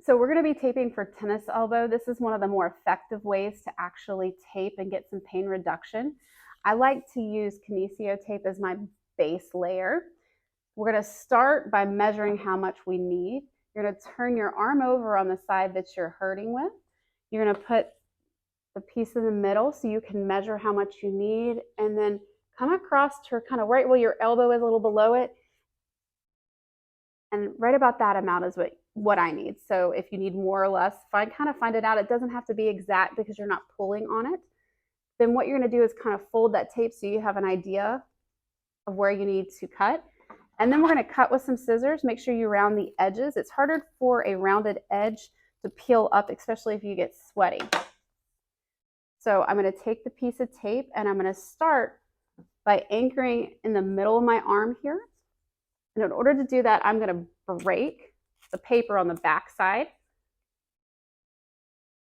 So we're going to be taping for tennis elbow. This is one of the more effective ways to actually tape and get some pain reduction. I like to use kinesio tape as my base layer. We're going to start by measuring how much we need. You're going to turn your arm over on the side that you're hurting with. You're going to put the piece in the middle so you can measure how much you need, and then come across to kind of right where your elbow is, a little below it. And right about that amount is what I need. So if you need more or less, if I kind of find it out, it doesn't have to be exact because you're not pulling on it. Then what you're going to do is kind of fold that tape so you have an idea of where you need to cut. And then we're going to cut with some scissors. Make sure you round the edges. It's harder for a rounded edge to peel up, especially if you get sweaty. So I'm going to take the piece of tape and I'm going to start by anchoring in the middle of my arm here. And in order to do that, I'm going to break the paper on the back side.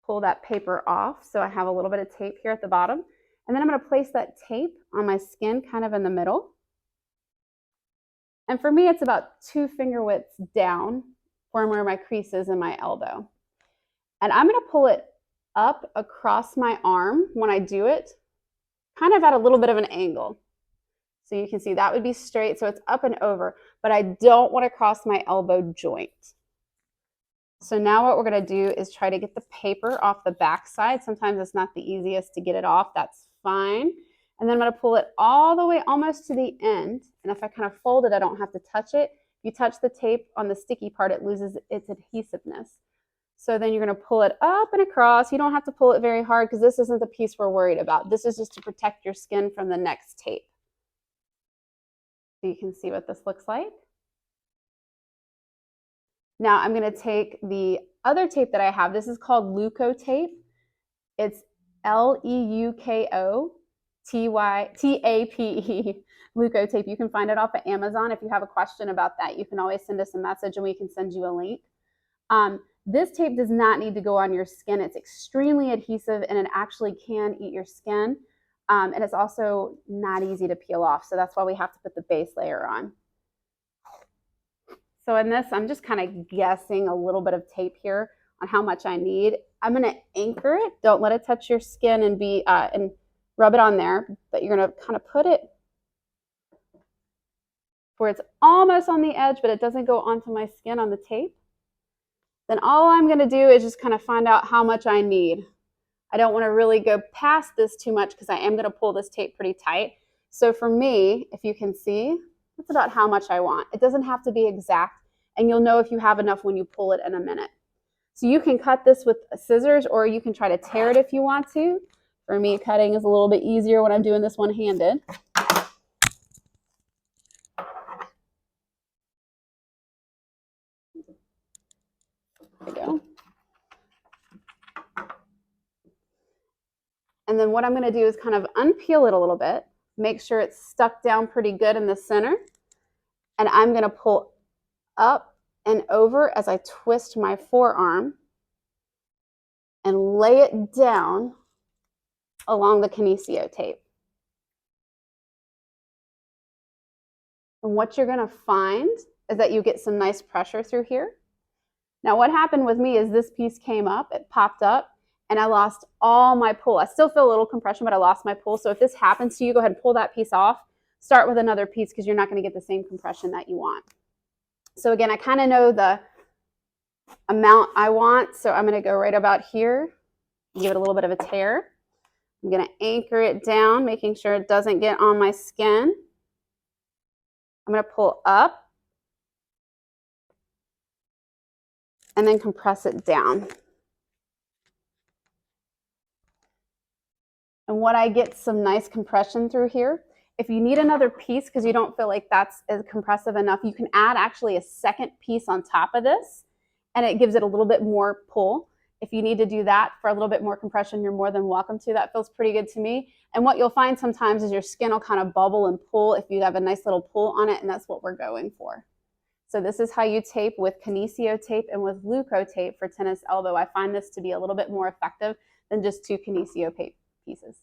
Pull that paper off so I have a little bit of tape here at the bottom. And then I'm going to place that tape on my skin kind of in the middle. And for me, it's about 2 finger widths down from where my crease is in my elbow. And I'm going to pull it up across my arm when I do it, kind of at a little bit of an angle. So you can see that would be straight, so it's up and over, but I don't want to cross my elbow joint. So now what we're going to do is try to get the paper off the back side. Sometimes it's not the easiest to get it off. That's fine. And then I'm going to pull it all the way almost to the end. And if I kind of fold it, I don't have to touch it. If you touch the tape on the sticky part, it loses its adhesiveness. So then you're going to pull it up and across. You don't have to pull it very hard because this isn't the piece we're worried about. This is just to protect your skin from the next tape. So you can see what this looks like. Now I'm going to take the other tape that I have. This is called Leukotape. It's Leukotape, Leukotape. You can find it off of Amazon. If you have a question about that, you can always send us a message and we can send you a link. This tape does not need to go on your skin. It's extremely adhesive and it actually can eat your skin. And it's also not easy to peel off. So that's why we have to put the base layer on. So in this, I'm just kind of guessing a little bit of tape here on how much I need. I'm going to anchor it. Don't let it touch your skin and rub it on there. But you're going to kind of put it where it's almost on the edge, but it doesn't go onto my skin on the tape. Then all I'm going to do is just kind of find out how much I need. I don't want to really go past this too much because I am going to pull this tape pretty tight. So for me, if you can see, that's about how much I want. It doesn't have to be exact, and you'll know if you have enough when you pull it in a minute. So you can cut this with scissors or you can try to tear it if you want to. For me, cutting is a little bit easier when I'm doing this one-handed. There we go. And then what I'm going to do is kind of unpeel it a little bit, make sure it's stuck down pretty good in the center. And I'm going to pull up and over as I twist my forearm and lay it down along the kinesio tape. And what you're going to find is that you get some nice pressure through here. Now what happened with me is this piece came up, it popped up, and I lost all my pull. I still feel a little compression, but I lost my pull. So if this happens to you, go ahead and pull that piece off. Start with another piece because you're not going to get the same compression that you want. So again, I kind of know the amount I want. So I'm going to go right about here, give it a little bit of a tear. I'm going to anchor it down, making sure it doesn't get on my skin. I'm going to pull up and then compress it down. And what I get some nice compression through here. If you need another piece because you don't feel like that's as compressive enough, you can add actually a second piece on top of this and it gives it a little bit more pull. If you need to do that for a little bit more compression, you're more than welcome to. That feels pretty good to me. And what you'll find sometimes is your skin will kind of bubble and pull if you have a nice little pull on it, and that's what we're going for. So this is how you tape with kinesio tape and with Leukotape for tennis elbow. I find this to be a little bit more effective than just 2 kinesio tape pieces.